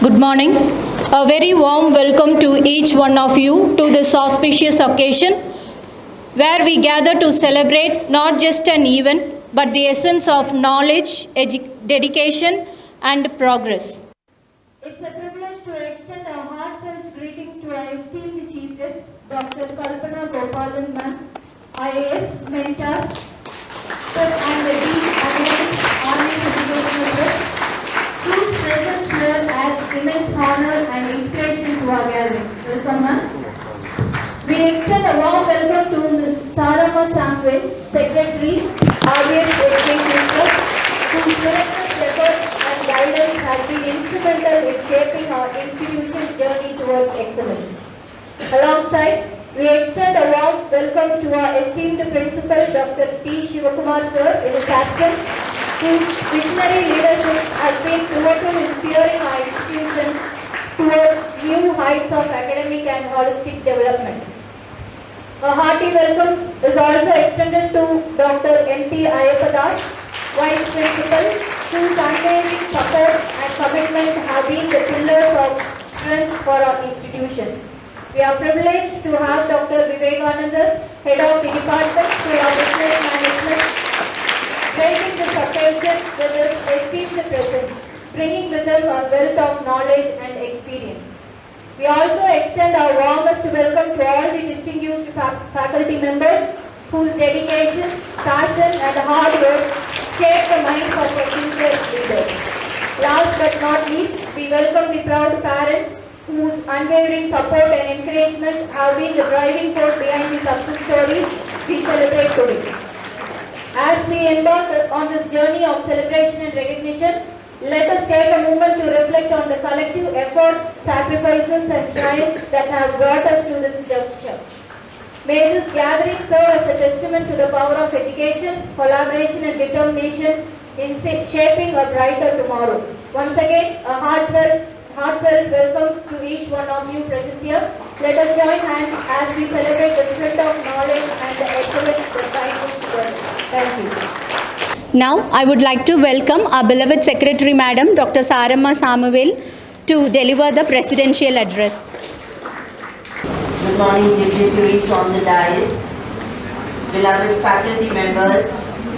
Good morning. A very warm welcome to each one of you to this auspicious occasion where we gather to celebrate not just an event but the essence of knowledge, dedication, and progress. It's a privilege to extend our heartfelt greetings to our esteemed Chief Guest, Dr. Kalpana Gopalan Ma'am, IAS mentor, and the Dean Academics, Army Educational Trust, whose presence here adds immense honor and inspiration to our gathering. Welcome, ma'am. We extend a warm welcome to Ms. Sarama Samuel, Secretary, RBS Education Trust, whose relentless efforts and guidance have been instrumental in shaping our institution's journey towards excellence. Alongside, we extend a warm welcome to our esteemed Principal, Dr. T. Shivakumar Sir, in his absence, whose visionary leadership has been pivotal in steering our institution towards new heights of academic and holistic development. A hearty welcome is also extended to Dr. M.T. Ayapadash, Vice Principal, whose unwavering support and commitment have been the pillars of strength for our institution. We are privileged to have Dr. Vivekananda, Head of the Department for Business Management, gracing this occasion with his esteemed presence, bringing with him a wealth of knowledge and experience. We also extend our warmest welcome to all the distinguished faculty members whose dedication, passion and hard work shape the minds of our future leaders. Last but not least, we welcome the proud parents whose unwavering support and encouragement have been the driving force behind the success stories we celebrate today. As we embark on this journey of celebration and recognition, let us take a moment to reflect on the collective effort, sacrifices and triumphs that have brought us to this juncture. May this gathering serve as a testament to the power of education, collaboration and determination in shaping a brighter tomorrow. Once again, a heartfelt welcome to each one of you present here. Let us join hands as we celebrate the spirit of knowledge and the excellence that binds us together. Thank you. Now, I would like to welcome our beloved Secretary Madam, Dr. Sarama Samuel, to deliver the presidential address. Good morning, dignitaries on the dais, beloved faculty members,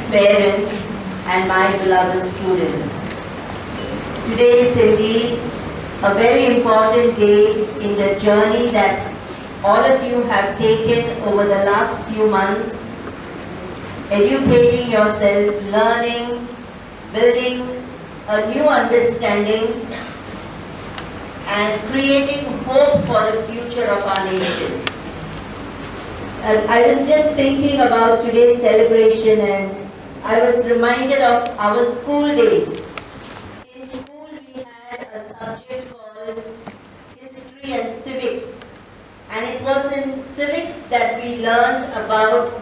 parents, and my beloved students. Today is indeed a very important day in the journey that all of you have taken over the last few months, educating yourself, learning, building a new understanding, and creating hope for the future of our nation. I was just thinking about today's celebration and I was reminded of our school days. In school we had a subject called history and civics, and it was in civics that we learned about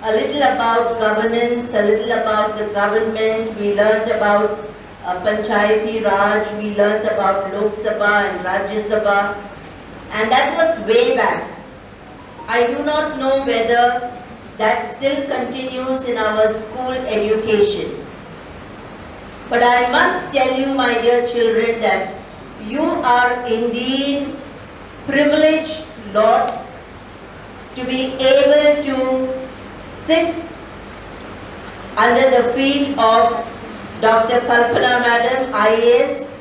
a little about governance, a little about the government. We learned about Panchayati Raj, we learned about Lok Sabha and Rajya Sabha, and that was way back. I do not know whether that still continues in our school education. But I must tell you, my dear children, that you are indeed privileged lot to be able to sit under the feet of Dr. Kalpana Madam, IAS,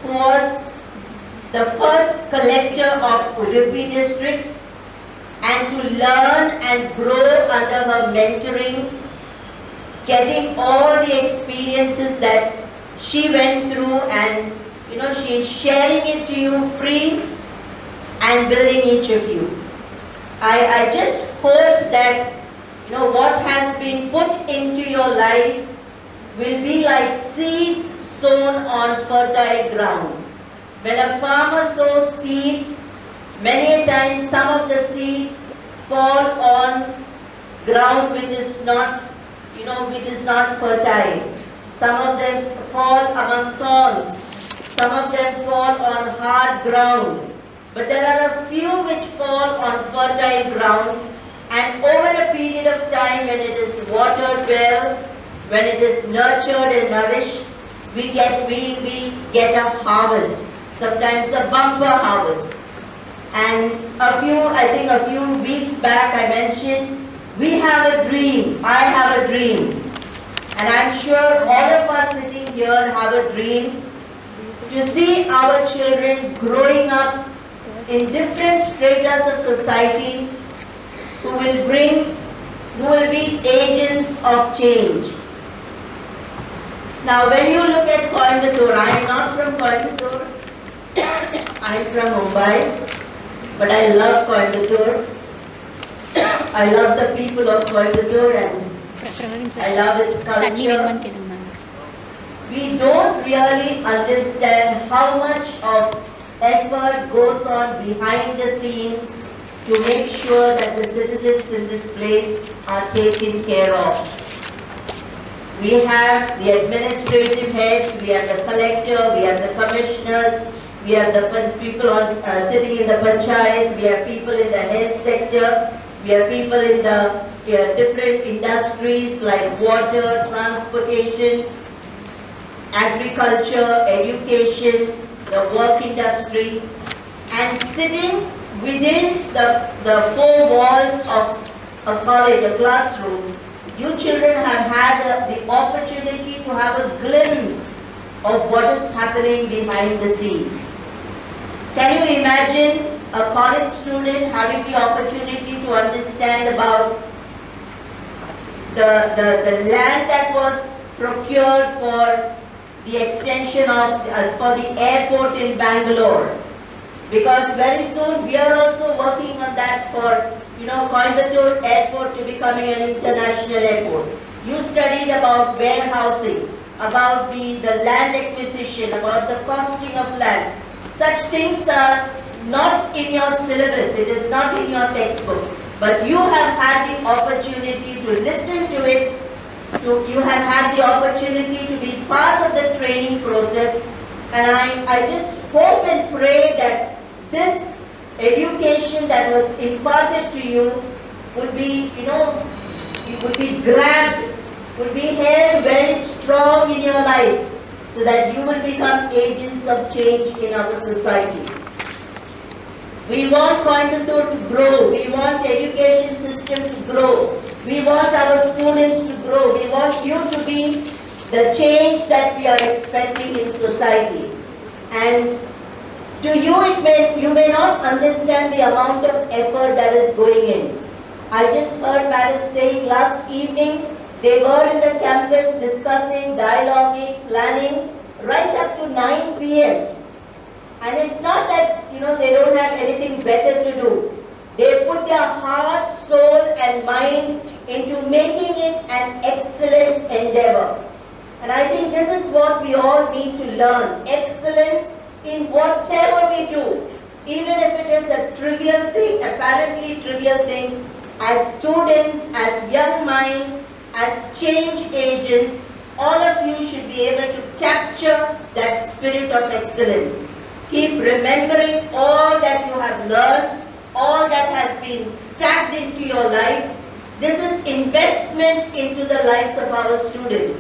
who was the first collector of Udupi district, and to learn and grow under her mentoring, getting all the experiences that she went through, and she is sharing it to you free and building each of you. I just hope that what has been put into your life will be like seeds sown on fertile ground. When a farmer sows seeds, many a times some of the seeds fall on ground which is not fertile. Some of them fall among thorns. Some of them fall on hard ground. But there are a few which fall on fertile ground, and over a period of time, when it is watered well, when it is nurtured and nourished, we get a harvest, sometimes a bumper harvest. And a few weeks back I mentioned, we have a dream, I have a dream. And I'm sure all of us sitting here have a dream to see our children growing up in different stratas of society who will be agents of change. Now when you look at Coimbatore, I am not from Coimbatore, I am from Mumbai, but I love Coimbatore. I love the people of Coimbatore and I love its culture. We don't really understand how much of effort goes on behind the scenes to make sure that the citizens in this place are taken care of. We have the administrative heads, we have the collector, we have the commissioners, we have the people sitting in the panchayat, we have people in the health sector, we have people in the different industries like water, transportation, agriculture, education, the work industry, and sitting within the four walls of a college, a classroom, you children have had the opportunity to have a glimpse of what is happening behind the scene. Can you imagine a college student having the opportunity to understand about the land that was procured for the extension of, for the airport in Bangalore? Because very soon we are also working on that for, Coimbatore airport to becoming an international airport. You studied about warehousing, about the land acquisition, about the costing of land. Such things are not in your syllabus, it is not in your textbook. But you have had the opportunity to listen to it, you have had the opportunity to be part of the training process. And I just hope and pray that this education that was imparted to you would be, would be grabbed, would be held very strong in your lives so that you will become agents of change in our society. We want Coimbatore to grow, we want the education system to grow, we want our students to grow, we want you to be the change that we are expecting in society. And to you, you may not understand the amount of effort that is going in. I just heard parents saying last evening they were in the campus discussing, dialoguing, planning right up to 9 p.m. And it's not that, they don't have anything better to do. They put their heart, soul and mind into making it an excellent endeavor. And I think this is what we all need to learn. Excellence in whatever we do, even if it is a trivial thing, apparently trivial thing, as students, as young minds, as change agents, all of you should be able to capture that spirit of excellence. Keep remembering all that you have learned, all that has been stacked into your life. This is investment into the lives of our students.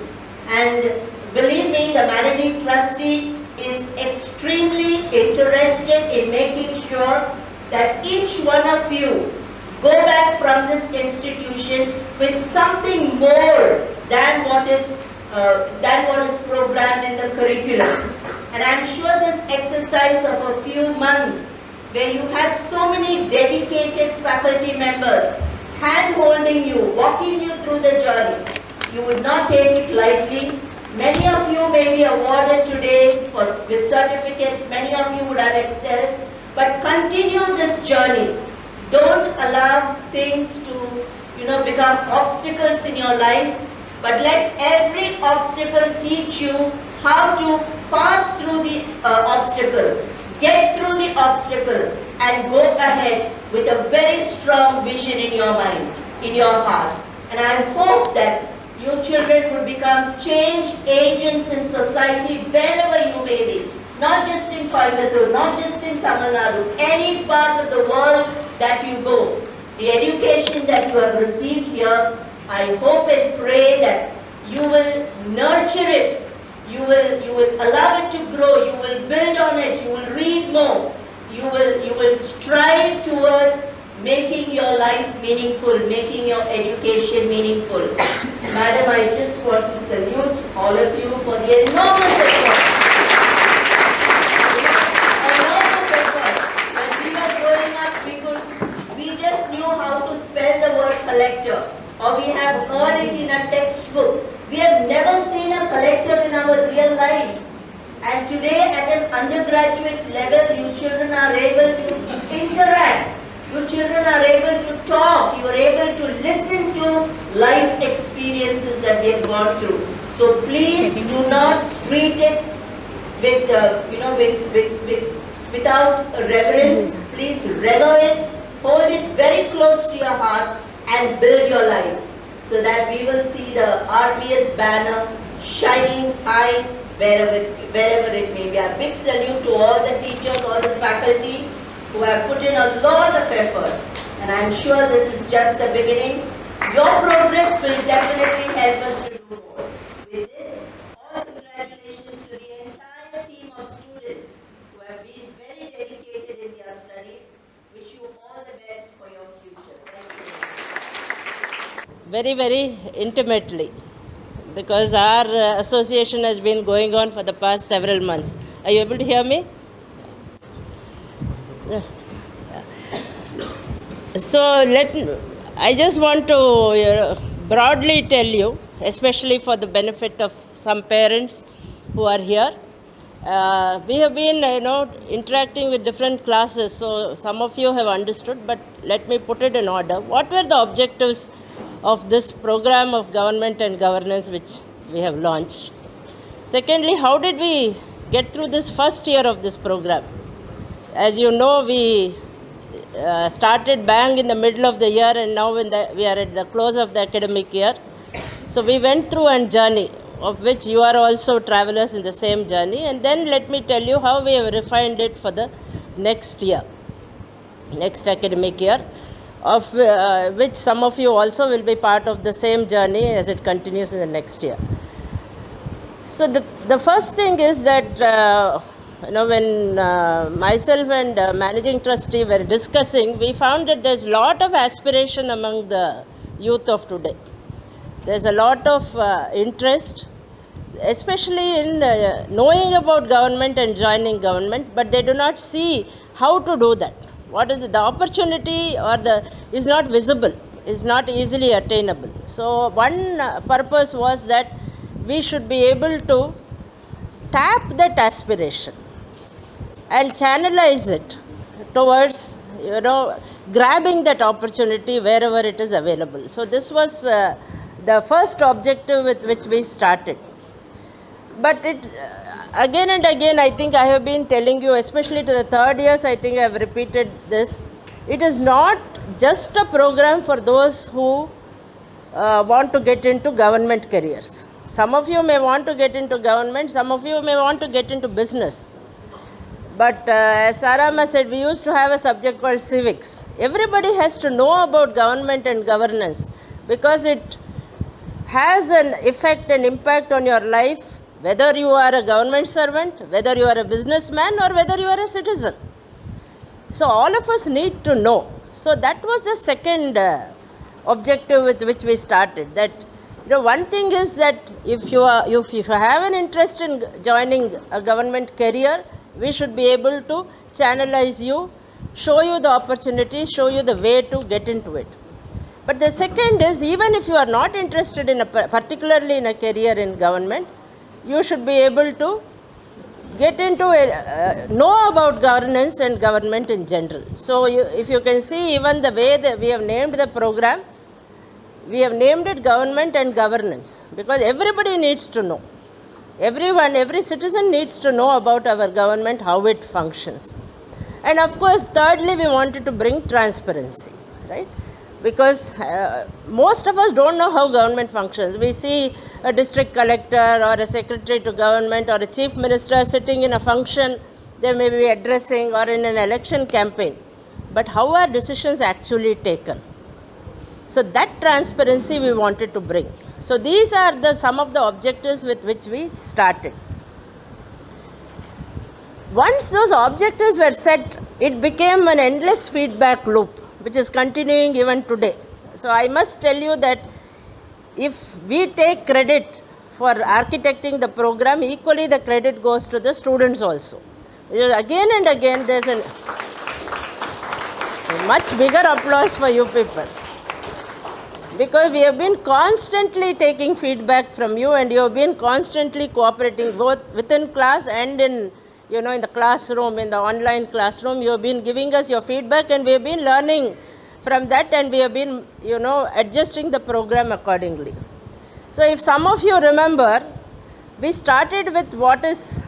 And believe me, the managing trustee is extremely interested in making sure that each one of you go back from this institution with something more than what is programmed in the curriculum. And I'm sure this exercise of a few months where you had so many dedicated faculty members hand-holding you, walking you through the journey, you would not take it lightly. Many of you may be awarded today with certificates, many of you would have excelled, but continue this journey. Don't allow things to, become obstacles in your life, but let every obstacle teach you how to pass through the obstacle, get through the obstacle, and go ahead with a very strong vision in your mind, in your heart. And I hope that you children would become change agents in society wherever you may be. Not just in Coimbatore, not just in Tamil Nadu, any part of the world that you go. The education that you have received here, I hope and pray that you will nurture it, You will allow it to grow, you will build on it, you will read more, you will strive towards making your life meaningful, making your education meaningful. Madam, I just want to salute all of you for the enormous effort. Enormous effort. When we were growing up, we just knew how to spell the word collector, or we have heard it in a textbook. We have never seen a collector in our real life. And today at an undergraduate level, you children are able to interact. You children are able to talk. You are able to listen to life experiences that they have gone through. So please do not treat it with, without reverence. Please rever it. Hold it very close to your heart and build your life, so that we will see the RPS banner shining high wherever it may be. A big salute to all the teachers, all the faculty who have put in a lot of effort. And I'm sure this is just the beginning. Your progress will definitely help us to do more. With this, all congratulations to the entire team of students who have been very dedicated in their studies. Wish you all the best for your future. Thank you. Very, very intimately, because our association has been going on for the past several months. Are you able to hear me? So I just want to broadly tell you, especially for the benefit of some parents who are here. We have been, interacting with different classes, so some of you have understood, but let me put it in order. What were the objectives of this program of government and governance which we have launched? Secondly, how did we get through this first year of this program? As you know, we started bang in the middle of the year, and now we are at the close of the academic year. So we went through a journey of which you are also travelers in the same journey, and then let me tell you how we have refined it for the next year, next academic year, of which some of you also will be part of the same journey as it continues in the next year. So the first thing is that when myself and managing trustee were discussing, we found that there's a lot of aspiration among the youth of today. There's a lot of interest, especially in knowing about government and joining government, but they do not see how to do that. What is the opportunity is not visible, is not easily attainable. So one purpose was that we should be able to tap that aspiration and channelize it towards, grabbing that opportunity wherever it is available. So this was the first objective with which we started. But it, again and again, I think I have been telling you, especially to the third years, I think I have repeated this. It is not just a program for those who want to get into government careers. Some of you may want to get into government, some of you may want to get into business. But as Sarama said, we used to have a subject called civics. Everybody has to know about government and governance, because it has an effect and impact on your life, whether you are a government servant, whether you are a businessman, or whether you are a citizen. So all of us need to know. So that was the second objective with which we started. That one thing is that if you have an interest in joining a government career, we should be able to channelize you, show you the opportunity, show you the way to get into it. But the second is, even if you are not interested in particularly in a career in government, you should be able to get into know about governance and government in general. So if you can see, even the way that we have named the program, we have named it government and governance, because everybody needs to know. Every citizen needs to know about our government, how it functions. And of course, thirdly, we wanted to bring transparency, right? Because most of us don't know how government functions. We see a district collector or a secretary to government or a chief minister sitting in a function they may be addressing, or in an election campaign. But how are decisions actually taken? So that transparency we wanted to bring. So these are some of the objectives with which we started. Once those objectives were set, it became an endless feedback loop, which is continuing even today. So I must tell you that if we take credit for architecting the program, equally the credit goes to the students also. Because again and again, there's a much bigger applause for you people. Because we have been constantly taking feedback from you, and you have been constantly cooperating both within class and in the classroom, in the online classroom. You have been giving us your feedback, and we have been learning from that, and we have been, adjusting the program accordingly. So if some of you remember, we started with what is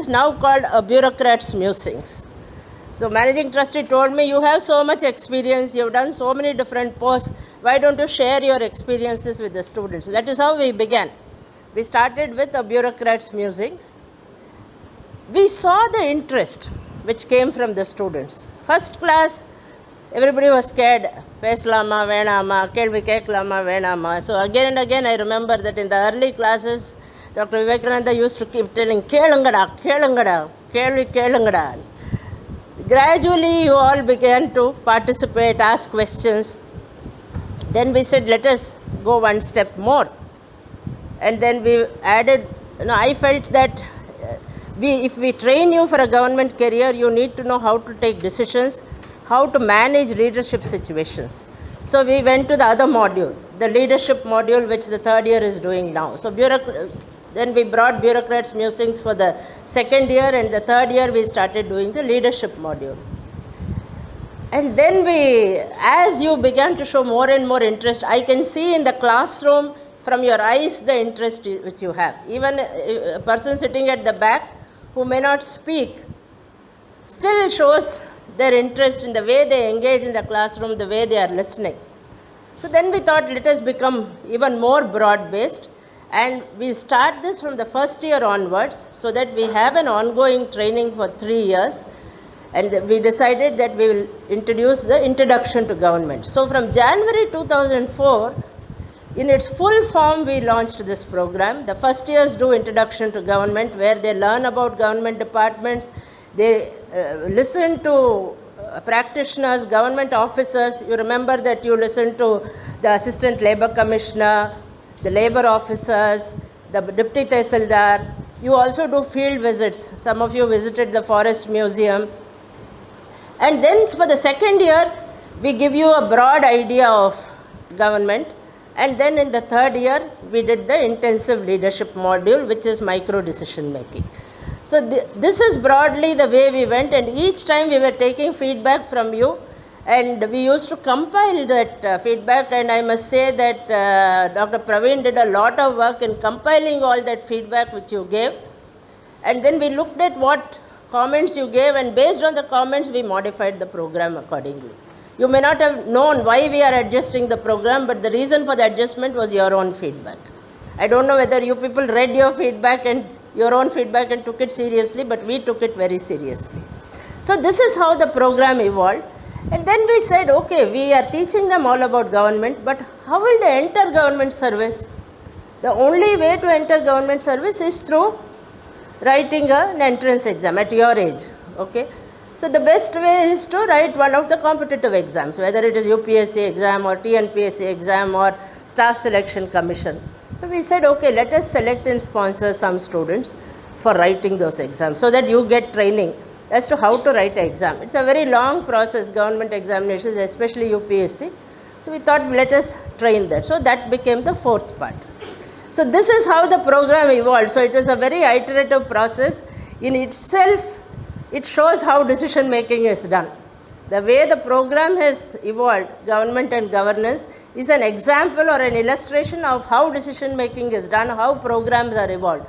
now called a bureaucrat's musings. So managing trustee told me, you have so much experience, you have done so many different posts, why don't you share your experiences with the students? That is how we began. We started with a bureaucrat's musings. We saw the interest which came from the students. First class, everybody was scared. Peslama, venama, kelvi keklama, venama. So again and again I remember that in the early classes, Dr. Vivekananda used to keep telling, kelangada, kelangada, kelvi kelangada. Gradually you all began to participate, ask questions. Then we said, let us go one step more. And then we added, I felt that if we train you for a government career, you need to know how to take decisions, how to manage leadership situations. So we went to the other module, the leadership module, which the third year is doing now. So then we brought bureaucrats' musings for the second year, and the third year we started doing the leadership module. And then as you began to show more and more interest, I can see in the classroom from your eyes the interest which you have. Even a person sitting at the back who may not speak still shows their interest in the way they engage in the classroom, the way they are listening. So then we thought, let us become even more broad-based, and we'll start this from the first year onwards, so that we have an ongoing training for 3 years. And we decided that we will introduce the introduction to government. So from January 2004, in its full form, we launched this program. The first years do introduction to government, where they learn about government departments. They listen to practitioners, government officers. You remember that you listened to the Assistant Labour Commissioner, the Labour officers, the Deputy Tehsildar. You also do field visits. Some of you visited the Forest Museum. And then for the second year, we give you a broad idea of government. And then in the third year, we did the intensive leadership module, which is micro decision making. So this is broadly the way we went, and each time we were taking feedback from you, and we used to compile that feedback. And I must say that Dr. Praveen did a lot of work in compiling all that feedback which you gave. And then we looked at what comments you gave, and based on the comments, we modified the program accordingly. You may not have known why we are adjusting the program, but the reason for the adjustment was your own feedback. I don't know whether you people read your feedback and your own feedback and took it seriously, but we took it very seriously. So this is how the program evolved. And then we said, okay, we are teaching them all about government, but how will they enter government service? The only way to enter government service is through writing an entrance exam at your age, okay? So the best way is to write one of the competitive exams, whether it is UPSC exam or TNPSC exam or Staff Selection Commission. So we said, okay, let us select and sponsor some students for writing those exams, so that you get training as to how to write an exam. It's a very long process, government examinations, especially UPSC. So we thought, let us train that. So that became the fourth part. So this is how the program evolved. So it was a very iterative process. In itself, it shows how decision making is done. The way the program has evolved, government and governance, is an example or an illustration of how decision making is done, how programs are evolved.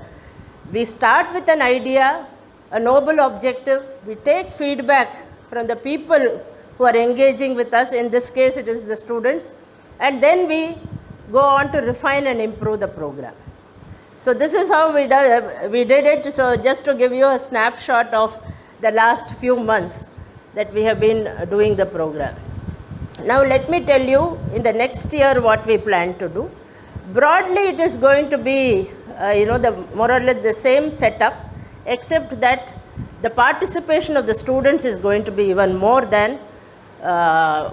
We start with an idea, a noble objective. We take feedback from the people who are engaging with us. In this case, it is the students. And then we go on to refine and improve the program. So this is how we did it. So just to give you a snapshot of the last few months that we have been doing the program. Now let me tell you in the next year what we plan to do. Broadly it is going to be the more or less the same setup, except that the participation of the students is going to be even more than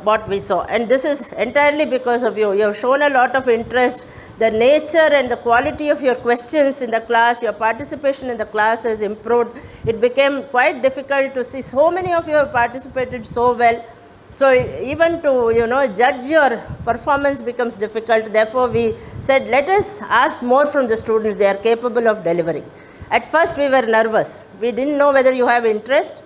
what we saw, and this is entirely because of you. You have shown a lot of interest. The nature and the quality of your questions in the class, your participation in the class has improved. It became quite difficult to see so many of you have participated so well. So even to judge your performance becomes difficult. Therefore we said, let us ask more from the students. They are capable of delivering. At first we were nervous. We didn't know whether you have interest.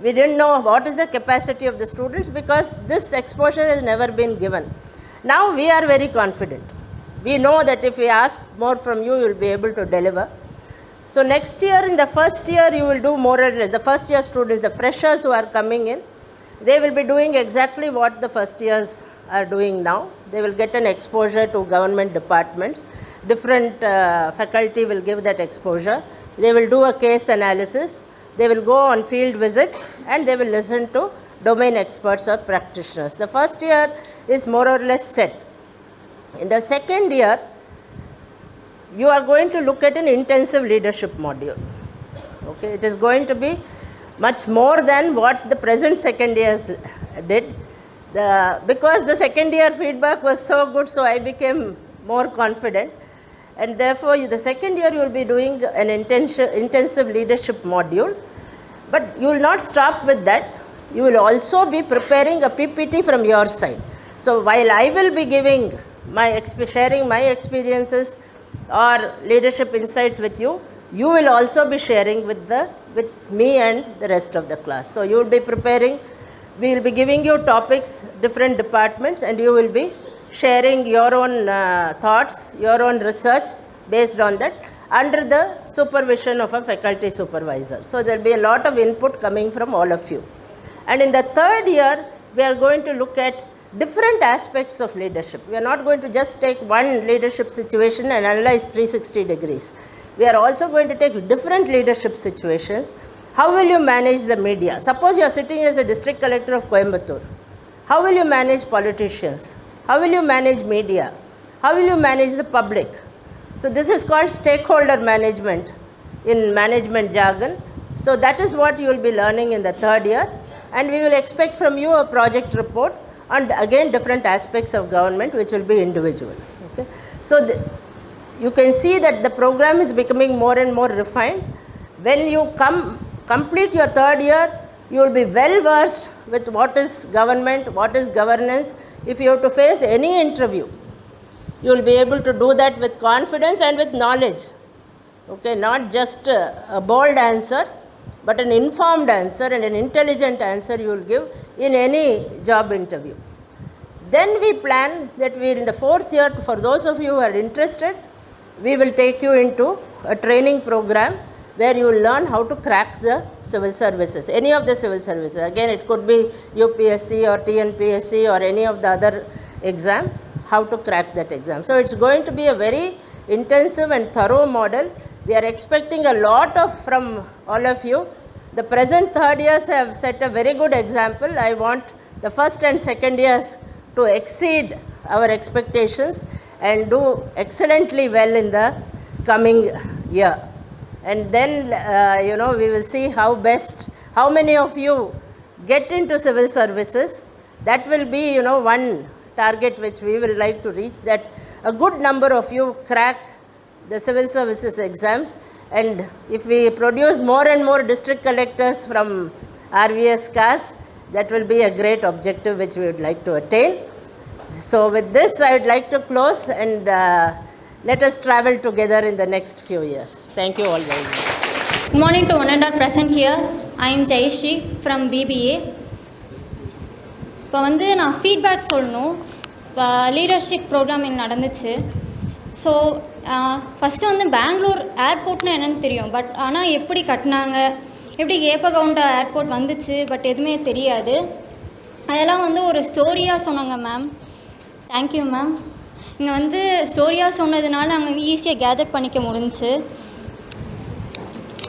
We didn't know what is the capacity of the students, because this exposure has never been given. Now we are very confident. We know that if we ask more from you, you will be able to deliver. So next year, in the first year, you will do more or less. The first year students, the freshers who are coming in, they will be doing exactly what the first years are doing now. They will get an exposure to government departments. Different faculty will give that exposure. They will do a case analysis. They will go on field visits and they will listen to domain experts or practitioners. The first year is more or less set. In the second year, you are going to look at an intensive leadership module. Okay, it is going to be much more than what the present second years did. Because the second year feedback was so good, so I became more confident. And therefore, the second year you will be doing an intensive leadership module. But you will not stop with that. You will also be preparing a PPT from your side. So while I will be giving sharing my experiences or leadership insights with you, you will also be sharing with me and the rest of the class. So you will be preparing. We will be giving you topics, different departments, and you will be sharing your own thoughts, your own research based on that under the supervision of a faculty supervisor. So there will be a lot of input coming from all of you. And in the third year, we are going to look at different aspects of leadership. We are not going to just take one leadership situation and analyze 360 degrees. We are also going to take different leadership situations. How will you manage the media? Suppose you are sitting as a district collector of Coimbatore. How will you manage politicians? How will you manage media? How will you manage the public? So this is called stakeholder management in management jargon. So that is what you will be learning in the third year. And we will expect from you a project report on, again, different aspects of government, which will be individual. Okay? So you can see that the program is becoming more and more refined. When you complete your third year, you will be well versed with what is government, what is governance. If you have to face any interview, you will be able to do that with confidence and with knowledge. Okay, not just a bold answer, but an informed answer and an intelligent answer you will give in any job interview. Then we plan that we, in the fourth year, for those of you who are interested, we will take you into a training program where you will learn how to crack the civil services, any of the civil services. Again, it could be UPSC or TNPSC or any of the other exams, how to crack that exam. So it's going to be a very intensive and thorough model. We are expecting a lot from all of you. The present third years have set a very good example. I want the first and second years to exceed our expectations and do excellently well in the coming year. And then, we will see how many of you get into civil services. That will be, one target which we will like to reach, that a good number of you crack the civil services exams. And if we produce more and more district collectors from RVS CAS, that will be a great objective which we would like to attain. So with this, I would like to close and let us travel together in the next few years. Thank you all very much. Good morning to one and all present here. I am Jayashree from BBA. இப்போ நான் feedback சொல்லணும். இப்போ leadership program இங்கே நடந்துச்சு. So first Bangalore ஏர்போர்ட்னா என்னென்னு தெரியும், but ஆனால் எப்படி கட்டினாங்க, எப்படி ஏப்பகவுண்டா ஏர்போர்ட் வந்துச்சு, பட் எதுவுமே தெரியாது. அதெல்லாம் ஒரு ஸ்டோரியாக சொன்னாங்க மேம். Thank you ma'am. இங்கே ஸ்டோரியாக சொன்னதுனால நாங்கள் ஈஸியாக கேதர் பண்ணிக்க முடிஞ்சுச்சு.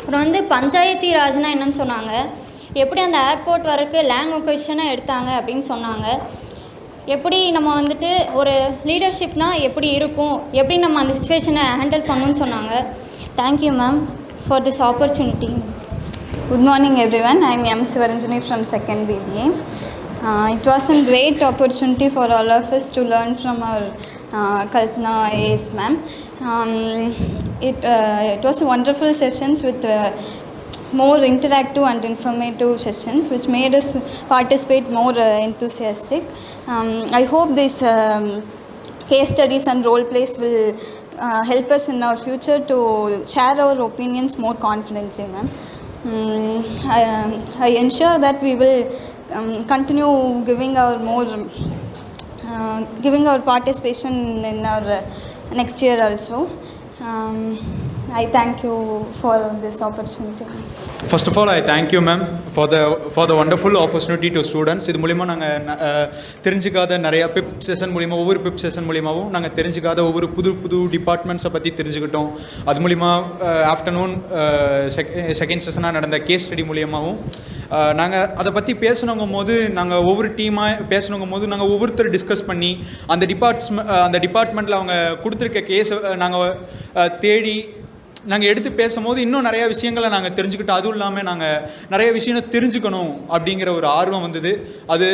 அப்புறம் பஞ்சாயத்தி ராஜ்னா என்னன்னு சொன்னாங்க, எப்படி அந்த ஏர்போர்ட் வரைக்கும் லேண்ட் ஒகேஷனாக எடுத்தாங்க அப்படின்னு சொன்னாங்க. எப்படி நம்ம வந்துட்டு ஒரு லீடர்ஷிப்னால் எப்படி இருக்கும், எப்படி நம்ம அந்த சுச்சுவேஷனை ஹேண்டில் பண்ணணும்னு சொன்னாங்க. Thank you ma'am for this opportunity. Good morning everyone. I am M. Sivaranjani from 2nd BBA. It was a great opportunity for all of us to learn from our Kalpana IAS ma'am. It was wonderful sessions with more interactive and informative sessions which made us participate more enthusiastic. I hope these case studies and role plays will help us in our future to share our opinions more confidently ma'am. I ensure that we will continue giving our participation in our next year also. I thank you for this opportunity. First of all, I thank you, ma'am, for the wonderful opportunity to students. இது மூலிமா நாங்கள் தெரிஞ்சுக்காத நிறையா பிப் session மூலிமா, ஒவ்வொரு பிப் session மூலிமாவும் நாங்கள் தெரிஞ்சுக்காத ஒவ்வொரு புது டிபார்ட்மெண்ட்ஸை பற்றி தெரிஞ்சுக்கிட்டோம். அது மூலிமா ஆஃப்டர்நூன் செகண்ட் செஷனாக நடந்த கேஸ் ஸ்டடி மூலியமாகவும் நாங்கள் அதை பற்றி பேசணுங்கும் போது, நாங்கள் ஒவ்வொரு டீமாக பேசணுங்கும் போது நாங்கள் ஒவ்வொருத்தர் டிஸ்கஸ் பண்ணி அந்த டிபார்ட்மெண்ட்டில் அவங்க கொடுத்துருக்க கேஸை நாங்கள் தேடி நாங்கள் எடுத்து பேசும்போது இன்னும் நிறையா விஷயங்களை நாங்கள் தெரிஞ்சுக்கிட்டோம். அதுவும் இல்லாமல் நாங்கள் நிறைய விஷயம் தெரிஞ்சுக்கணும் அப்படிங்கிற ஒரு ஆர்வம் வந்தது. அது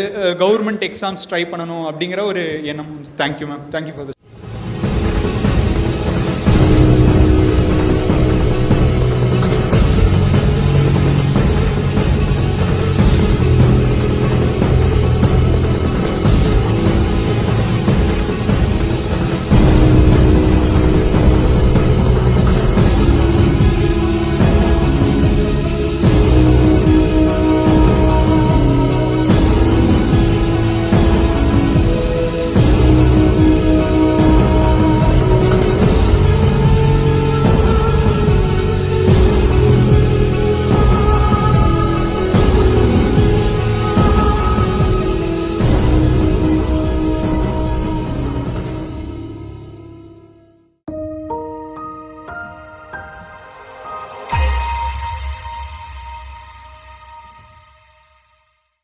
கவர்மெண்ட் எக்ஸாம்ஸ் ட்ரை பண்ணணும் அப்படிங்கிற ஒரு எண்ணம். Thank you ma'am. Thank you for this.